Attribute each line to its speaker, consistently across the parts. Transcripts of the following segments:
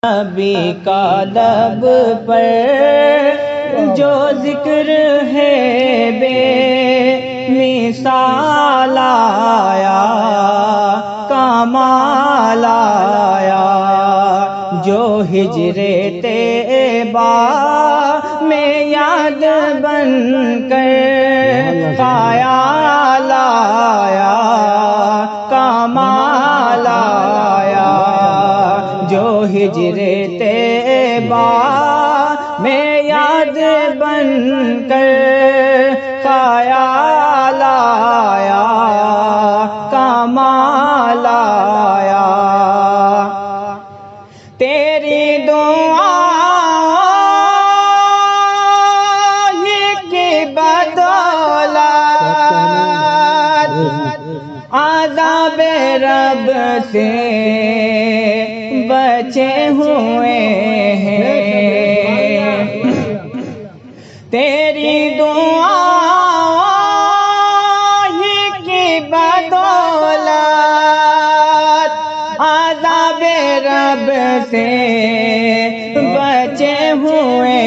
Speaker 1: نبی کا لب پر جو ذکر ہے بے مثال آیا، کمال آیا، جو ہجر طیبہ میں یاد بن کر خیال آیا، کمال آیا، جو ہجر طیبہ میں یاد بن کر خیال آیا، کمال آیا، تیری دعا کی بدولت عذاب رب سے بچے ہوئے ہیں، تیری دعا کی بدولت عذاب رب سے بچے ہوئے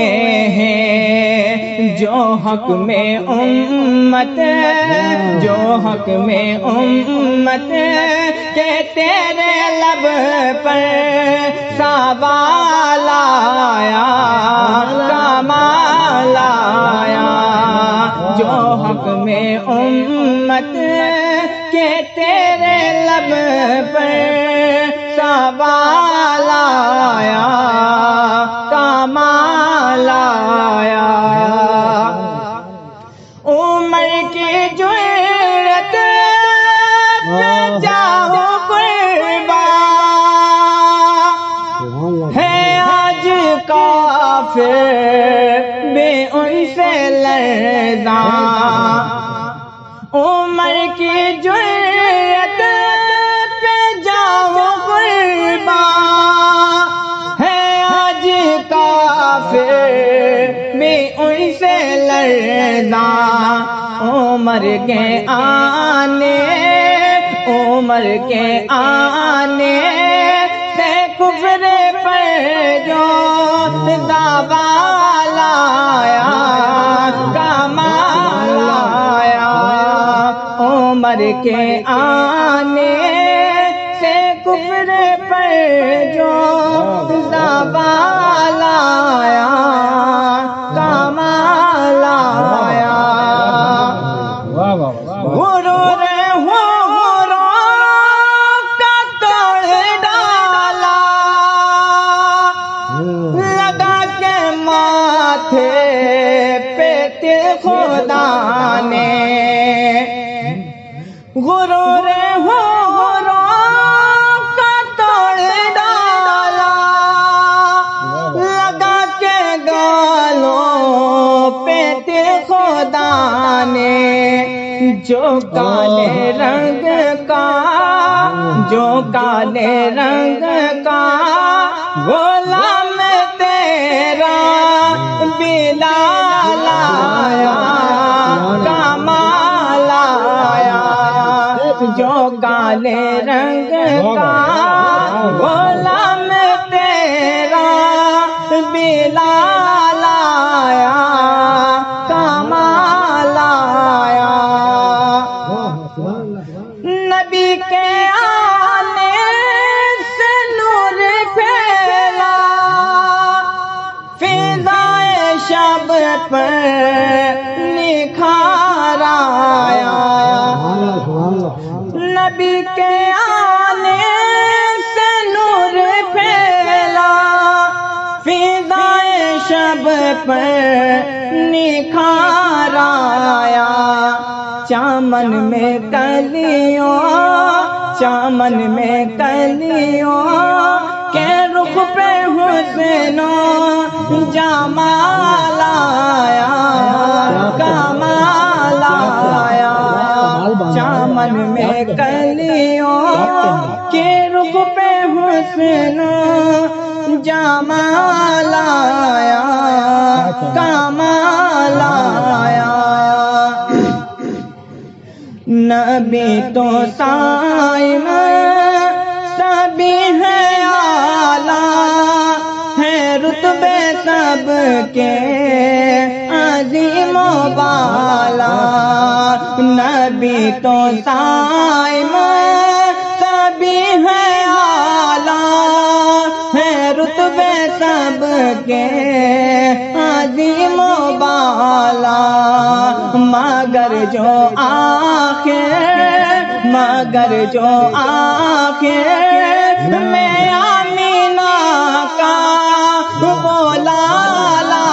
Speaker 1: ہیں، جو حق میں امت، جو حق میں امت کہ تیرے لب پر سوال آیا، کمال آیا، جو حق میں امت کہ تیرے لب پر سوال آیا، کمال آیا، عمر کی جرت پہ جاؤ قربان ہے آج کافر بے ان سے لرزاں، عمر کی جرت پہ جاؤ قربان ہے آج کافر بے ان سے لرزاں، عمر کے آنے، عمر کے آنے سے کفر پر جو زوال آیا، کمال آیا، عمر کے آنے سے کفر پر جو زوال آیا، کمال آیا، غرور کا توڑ ڈالا، لگا کے ماتھے پہ تل خدا نے، غرور کا توڑ ڈالا، لگا کے گالوں پہ تل خدا نے، جو کالے رنگ کا، جو کالے رنگ کا غلام تیرا بلال آیا، کمال آیا، جو کالے رنگ کا غلام تیرا بلال آیا، کمال آیا، نبی کے آنے سے نور پھیلا، فضائے شب پر نکھار آیا، نبی کے آنے سے نور پھیلا، فضائے شب پر نکھار آیا، چامن میں کلیوں، چامن میں کلیوں کے رخ پہ حسن و جمال آیا، کمال آیا، چامن میں کلیوں کے رخ پہ حسن و جمال آیا، کمال آیا، نبی تو سائن سبھی ہے آلہ، رتبے سب کے عظیم و بالا، نبی تو سائمہ سبھی ہے اعلیٰ، ہے رتبے سب کے عظیم و بالا، مگر جو آخر میں آمینہ کا وہ لالا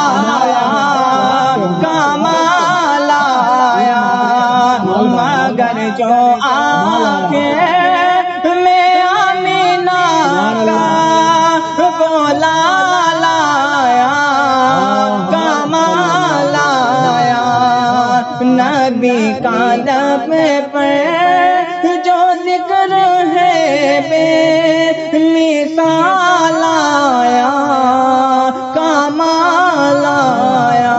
Speaker 1: کمال آیا، مگر جو آخر میں آمینہ کا وہ لالا کمال آیا، نبی کا لب پر جو ذکر ہے بے مثال آیا، کمال آیا۔